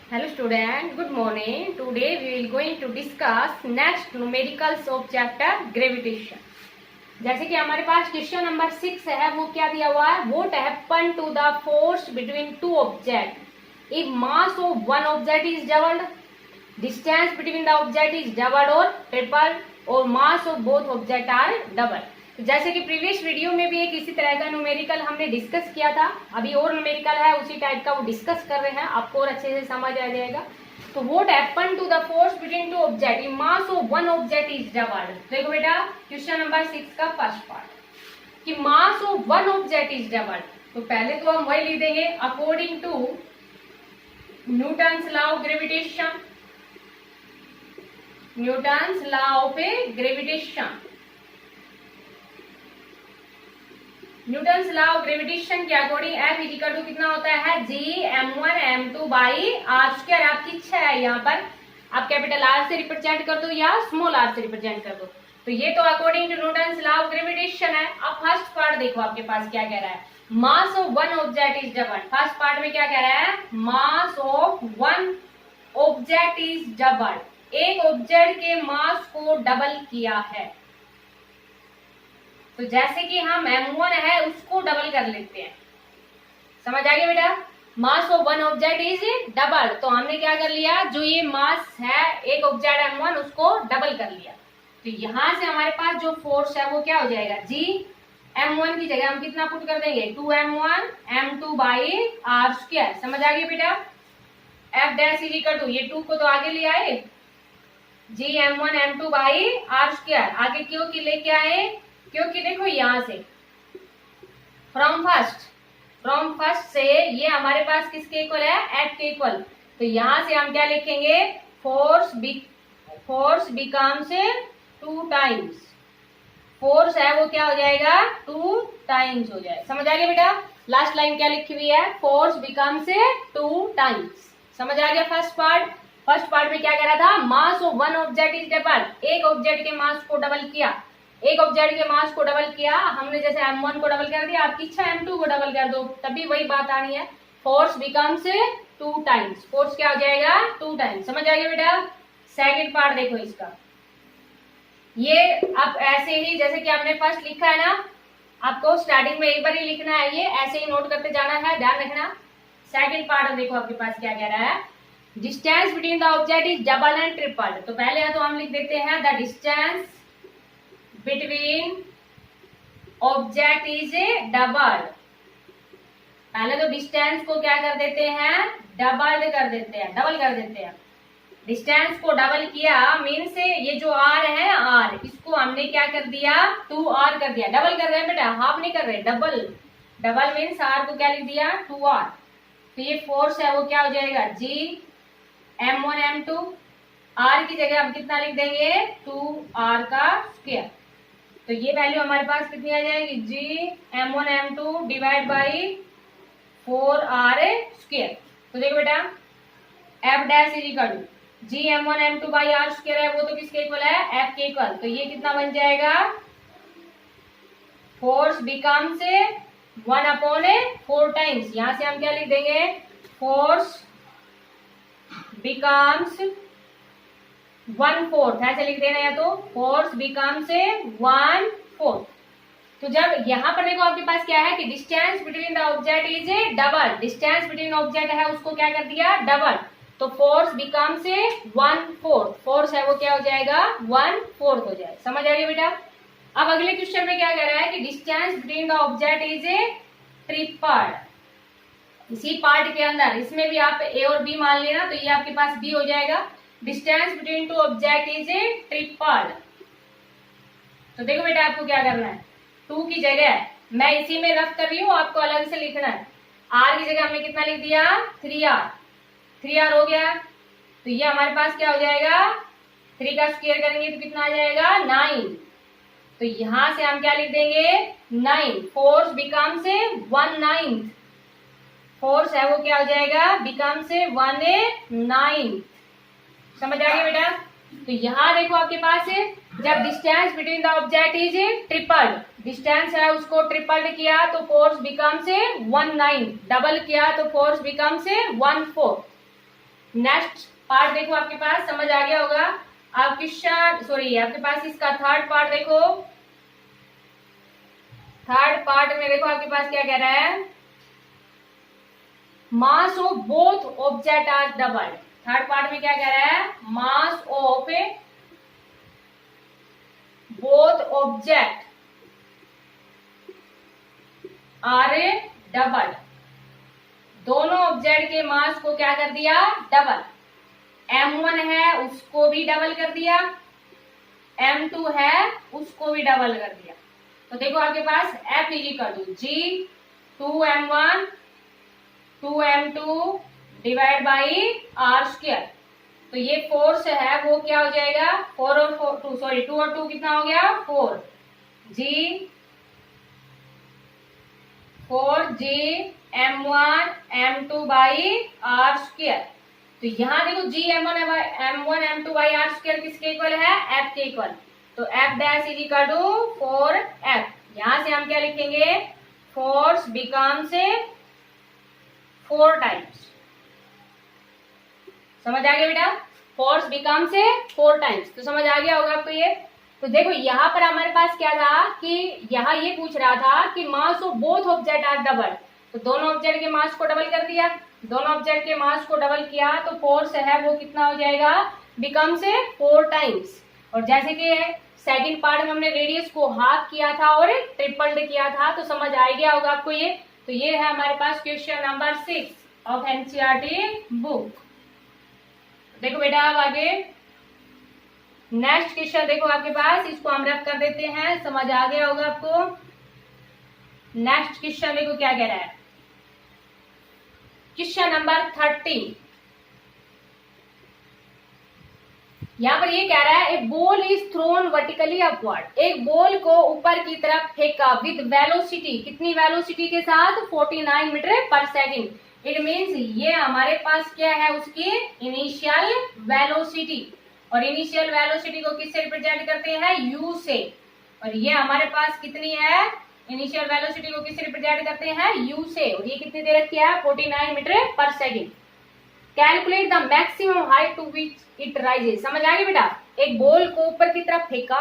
Hello student, good morning. Today we will going to discuss next numericals of chapter gravitation. जैसे कि हमारे पास question number 6 है, वो क्या दिया हुआ है? What happen to the force between two objects if mass of one object is doubled, distance between the object is doubled or tripled, or mass of both objects are doubled. जैसे कि previous video में भी एक इसी तरह का numerical हमने discuss किया था, अभी और न्यूमेरिकल है उसी टाइप का, वो डिस्कस कर रहे हैं, आपको और अच्छे से समझ आ जाएगा. तो what happen to the force between two object if mass of one object is doubled. देखो बेटा, क्वेश्चन नंबर 6 का फर्स्ट पार्ट कि mass of one object is doubled. तो पहले तो हम वही लिख देंगे according to Newton's law of gravitation. Newton's law of gravitation, Newton's law of gravitation के अकॉर्डिंग F इक्वल टू कितना होता है? G m1 m2 r square. आपकी इच्छा है यहाँ पर आप कैपिटल R से रिप्रेजेंट कर दो या स्मॉल r से रिप्रेजेंट कर दो. तो ये तो according to Newton's law of gravitation है. अब फर्स्ट पार्ट देखो आपके पास क्या कह रहा है. Mass of one object is double. First part में क्या कह रहा है? Mass of one object is double. एक ऑब्जेक्ट के मास को डबल किया है. तो जैसे कि हम m1 है उसको डबल कर लेते हैं. समझ आ गया बेटा? मास of one object is double. तो हमने क्या कर लिया, जो ये मास है एक ऑब्जेक्ट m1 उसको डबल कर लिया. तो यहां से हमारे पास जो फोर्स है वो क्या हो जाएगा? G m1 की जगह हम कितना पुट कर देंगे? 2m1 m2 by r square. समझ आ गया बेटा? F dash is equal to, ये 2 को तो आगे ले आए, G m1 m2 by r square. आगे क्यों की लेके आए? क्योंकि देखो यहां से फ्रॉम फर्स्ट से ये हमारे पास किसके इक्वल है? F के इक्वल. तो यहां से हम क्या लिखेंगे? Force becomes 2 times. फोर्स है वो क्या हो जाएगा? 2 टाइम्स हो जाए. समझ आ गया बेटा? लास्ट लाइन क्या लिखी हुई है? Force becomes 2 times. समझ आ गया? फर्स्ट पार्ट में क्या कह रहा था? मास of one object is double. एक ऑब्जेक्ट के मास को डबल किया. एक ऑब्जेक्ट के मास को डबल किया हमने, जैसे m1 को डबल कर दिया, आपकी इच्छा m2 को डबल कर दो, तभी वही बात आनी है. Force becomes 2 times. फोर्स क्या हो जाएगा? 2 टाइम्स. समझ आ गया बेटा? सेकंड पार्ट देखो इसका. ये अब ऐसे ही जैसे कि आपने फर्स्ट लिखा है ना, आपको स्टार्टिंग में एक बार ही लिखना है, ये ऐसे ही नोट करते जाना है, ध्यान रखना. सेकंड पार्ट देखो आपके पास क्या कह रहा है. Distance between the object is double and triple. तो पहले तो हम लिख देते हैं the distance between object is double. पहले तो डिस्टेंस को क्या कर देते हैं? डबल कर देते हैं. डिस्टेंस को डबल किया मीन्स ये जो r है r, इसको हमने क्या कर दिया? 2r कर दिया. डबल कर रहे हैं बेटा, हाफ नहीं कर रहे, डबल मीन्स r को क्या लिख दिया? 2r. तो ये फोर्स है वो क्या हो जाएगा? G m1 m2. r की जगह हम कितना लिख देंगे? 2r का स्क्वायर. तो ये वैल्यू हमारे पास कितनी आ जाएगी? G m1 m2 divide by 4r square. तो देखो बेटा, F dash is equal to G m1 m2 by r square है, वो तो किसके इक्वल है? F के इक्वल. तो ये कितना बन जाएगा? Force becomes 1 upon 4 times. यहां से हम क्या लिख देंगे? फोर्स बिकम्स 1/4 ऐसे लिख देना, या तो फोर्स बिकम्स 1/4. तो जब यहाँ पर देखो आपके पास क्या है कि distance between the object is double. Distance between object है उसको क्या कर दिया? डबल. तो फोर्स बिकम्स 1/4. फोर्स है वो क्या हो जाएगा? 1/4 हो जाए. समझ आ गया बेटा? अब अगले क्वेश्चन में क्या कह रहा है कि distance between the object is triple. इसी पार्ट के अंदर इसमें भी आप ए और बी मान लेना, तो ये आपके पास बी हो जाएगा. Distance between two object is triple. तो देखो बेटा आपको क्या करना है, 2 की जगह मैं इसी में रफ कर रही हूँ, आपको अलग से लिखना है. r की जगह हमने कितना लिख दिया? 3r हो गया. तो ये हमारे पास क्या हो जाएगा? 3 का स्क्वायर करेंगे तो कितना आ जाएगा? 9. तो यहां से हम क्या लिख देंगे? 9. Force becomes 1/9. फोर्स है वो क्या हो जाएगा? बिकम्स 1/9. समझ आ गया बेटा? तो यहाँ देखो आपके पास जब distance between the object is triple, distance है उसको ट्रिपल किया तो फोर्स बिकम्स 1/9, डबल किया तो फोर्स बिकम्स 1/4. नेक्स्ट पार्ट देखो आपके पास समझ आ गया होगा। आप क्वेश्चन सॉरी आपके पास इसका थर्ड पार्ट देखो। थर्ड पार्ट में देखो आपके पास क्या कह रहा है, mass of both object are double. Third part में क्या कह रहा है, mass of both object are double. दोनों ऑब्जेक्ट के मास को क्या कर दिया, डबल। m1 है उसको भी डबल कर दिया, m2 है उसको भी डबल कर दिया। तो देखो आपके पास F equal to G 2m1 2m2 divide by r square. तो ये फोर्स है वो क्या हो जाएगा, 4 और 4 2 सॉरी 2 और 2 कितना हो गया 4 G m1 m2 by r square. तो यहाँ देखो G m1 m2 by r square किसके इक्वल है, F के इक्वल। तो F dash is equal to 4F। यहाँ से हम क्या लिखेंगे, फोर्स बिकम्स 4 टाइम्स। समझ आ गया बेटा, फोर्स बिकम्स 4 टाइम्स। तो समझ आ गया होगा आपको ये। तो देखो यहाँ पर हमारे पास क्या था कि यहाँ ये पूछ रहा था कि mass of both object are double. तो दोनों ऑब्जेक्ट के मास को डबल कर दिया, दोनों ऑब्जेक्ट के मास को डबल किया तो फोर्स है वो कितना हो जाएगा, बिकम्स 4 टाइम्स। और जैसे कि सेकंड पार्ट में हमने रेडियस को हाफ किया था और ट्रिपल्ड किया था, तो समझ आ गया होगा आपको ये। तो ये है हमारे पास question number 6 of NCERT book. देखो बेटा अब आगे नेक्स्ट क्वेश्चन देखो आपके पास, इसको हम रफ कर देते हैं, समझ आ गया होगा आपको। नेक्स्ट क्वेश्चन देखो क्या कह रहा है, क्वेश्चन नंबर 13। यहां पर ये कह रहा है, a ball is thrown vertically upward. एक बॉल को ऊपर की तरफ फेंका विद वेलोसिटी, कितनी वेलोसिटी के साथ, 49 metre per second. It means ये हमारे पास क्या है, उसकी इनिशियल वेलोसिटी। और इनिशियल वेलोसिटी को किससे रिप्रेजेंट करते हैं, u से। और ये हमारे पास कितनी है, इनिशियल वेलोसिटी को किससे रिप्रेजेंट करते हैं, u से। और ये कितनी दे रखी है, 49 metre per second. Calculate the maximum height to which it rises. समझ आ गया बेटा, एक बॉल को ऊपर की तरफ फेंका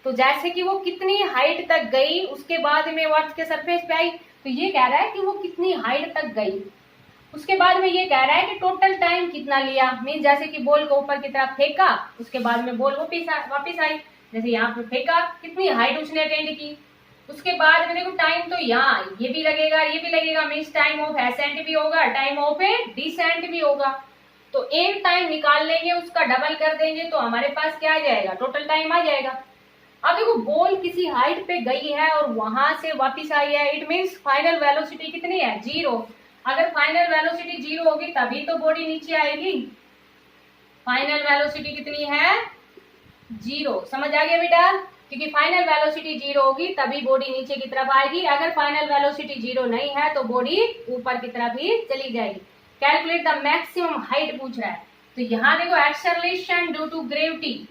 तो जैसे कि वो कितनी हाइट तक गई, उसके बाद में अर्थ के सरफेस पे आई। तो ये कह रहा है कि वो कितनी हाइट तक गई। उसके बाद में ये कह रहा है कि टोटल टाइम कितना लिया। मीन जैसे कि बॉल को ऊपर की तरफ फेंका, उसके बाद में बॉल वापिस आई, जैसे यहाँ पे फेंका, कितनी हाइट उसने अटेंड की। उसके बाद में देखो टाइम तो यहाँ ये भी लगेगा ये भी लगेगा, मीन्स टाइम ऑफ एसेंट भी होगा, टाइम ऑफ डिसेंट भी होगा। तो एक टाइम निकाल लेंगे, उसका डबल कर देंगे तो हमारे पास क्या आ जाएगा, टोटल टाइम आ जाएगा। अब देखो बॉल किसी हाइट पे गई है और वहां से वापिस आई है, इट मीन्स फाइनल वेलोसिटी कितनी है, 0। अगर फाइनल वेलोसिटी 0 होगी तभी तो बॉडी नीचे आएगी। फाइनल वेलोसिटी कितनी है, 0। समझ आ गया बेटा, क्योंकि फाइनल वेलोसिटी 0 होगी तभी बॉडी नीचे की तरफ आएगी। अगर फाइनल वेलोसिटी 0 नहीं है तो बॉडी ऊपर की तरफ ही चली जाएगी। कैलकुलेट द मैक्सिमम हाइट पूछ रहा है। तो यहाँ देखो acceleration due to gravity,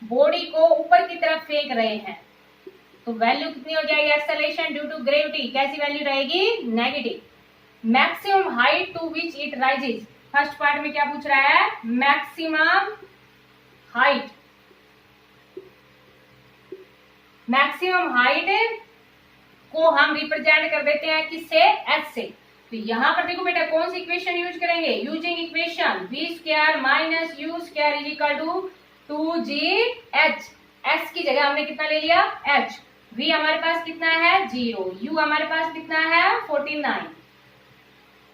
body को ऊपर की तरफ फेंक रहे हैं तो वैल्यू कितनी हो जाएगी, एक्सेलरेशन ड्यू टू ग्रेविटी कैसी वैल्यू रहेगी, negative. Maximum height to which it rises, first part में क्या पूछ रहा है, मैक्सिमम हाइट। मैक्सिमम हाइट को हम रिप्रेजेंट कर देते हैं किससे, h से। तो यहाँ पर देखो बेटा कौन सी इक्वेशन यूज करेंगे, using equation v square minus u square is equal to 2gh। s की जगह हमने कितना ले लिया, h। v हमारे पास कितना है, 0। u हमारे पास कितना है, 49।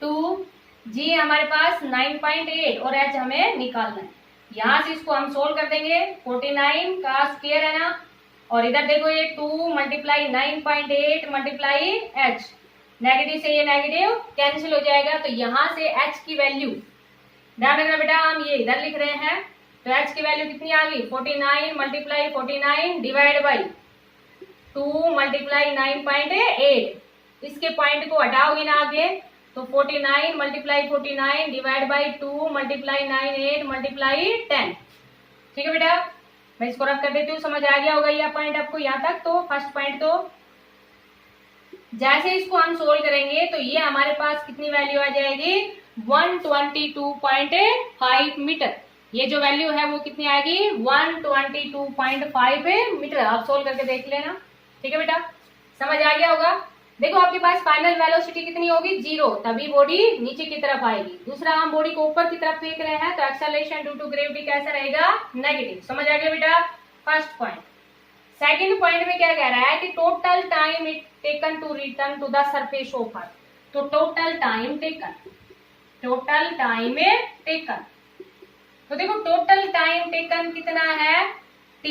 2g हमारे पास 9.8 और h हमें निकालना है। यहाँ से इसको हम सोल्व कर देंगे, 49 का स्क्वायर है ना, और इधर देखो ये 2 मल्टीप्लाई 9.8 मल्टीप्लाई h, नेगेटिव से ये नेगेटिव कैंसिल हो जाएगा। तो यहाँ से h की वैल्यू ध्यान रखना बेटा, हम ये इधर लिख रहे हैं तो h की वैल्यू कितनी आ गई, 49 मल्टीप्लाई 49 डिवाइड बाई 2 मल्टीप्लाई 9.8। इसके पॉइंट को हटाओगे ना आगे तो 49 multiply 49 divide by 2 multiply 98 multiply 10। ठीक है बेटा, मैं इसको रख कर देती हूँ, समझ आ गया होगा यह पॉइंट आपको यहाँ तक। तो फर्स्ट पॉइंट तो जैसे इसको हम सोल्व करेंगे तो ये हमारे पास कितनी वैल्यू आ जाएगी, 122.5 मीटर। ये जो वैल्यू है वो कितनी आएगी 122.5 मीटर। आप सोल्व करके देख लेना, ठीक है बेटा, समझ आ गया होगा। देखो आपके पास फाइनल वेलोसिटी कितनी होगी 0, तभी बॉडी नीचे की तरफ आएगी। दूसरा हम बॉडी को ऊपर की तरफ फेंक रहे हैं तो एक्सेलरेशन ड्यू टू ग्रेविटी कैसा रहेगा नेगेटिव। समझ आ गया बेटा फर्स्ट पॉइंट। सेकंड पॉइंट में क्या कह रहा है कि total time it taken to return to the surface of earth. तो टोटल टाइम टेकन तो देखो टोटल टाइम टेकन कितना है t।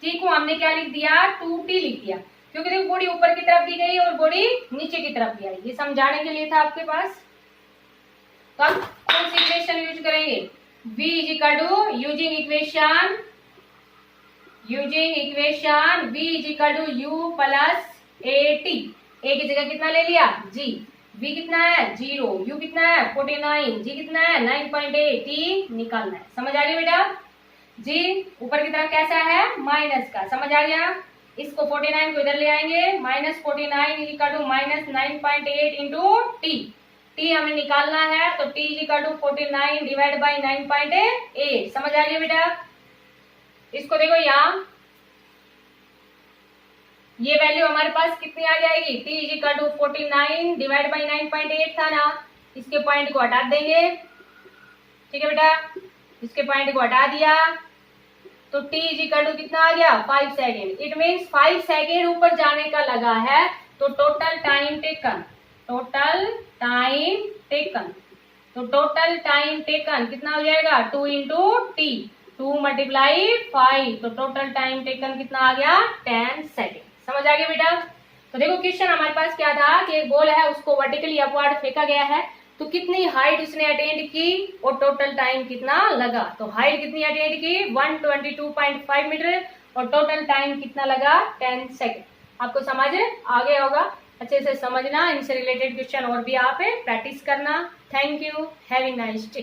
t को हमने क्या लिख दिया 2t लिख दिया, क्योंकि देखो बॉडी ऊपर की तरफ दी गई और बॉडी नीचे की तरफ भी आई। ये समझाने के लिए था आपके पास। तो आप कौन सी इक्वेशन यूज करेंगे v is equal to using equation v is equal to u plus at। a की जगह कितना ले लिया g, v कितना है 0, u कितना है 49, g कितना है 9.8, t निकालना है। समझ आ गया बेटा। g ऊपर की तरफ कैसा है माइनस का, समझ आ गया। इसको 49 को इधर ले आएंगे, -49 is equal to -9.8 into t. T हमें निकालना है तो t is equal to 49 divide by 9.8। समझ आ गया बेटा। इसको देखो यहाँ ये वैल्यू हमारे पास कितनी आ जाएगी t is equal to 49 divide by 9.8 था ना। इसके पॉइंट को हटा देंगे, ठीक है बेटा, इसके पॉइंट को हटा दिया तो t इज इक्वल टू कितना आ गया 5 सेकेंड। इट मीन्स 5 सेकेंड ऊपर जाने का लगा है। तो टोटल टाइम टेकन कितना हो जाएगा 2 इंटू टी, 2 मल्टीप्लाई 5, तो टोटल टाइम टेकन कितना आ गया 10 सेकेंड। समझ आ गया बेटा। तो देखो क्वेश्चन हमारे पास क्या था कि एक बॉल है उसको वर्टिकली अपवर्ड फेंका गया है, तो कितनी हाइट उसने अटेंड की और टोटल टाइम कितना लगा। तो हाइट कितनी अटेंड की 122.5 मीटर और टोटल टाइम कितना लगा 10 सेकेंड। आपको समझ आ गया होगा। अच्छे से समझना, इनसे रिलेटेड क्वेश्चन और भी आप प्रैक्टिस करना। Thank you, have a nice day.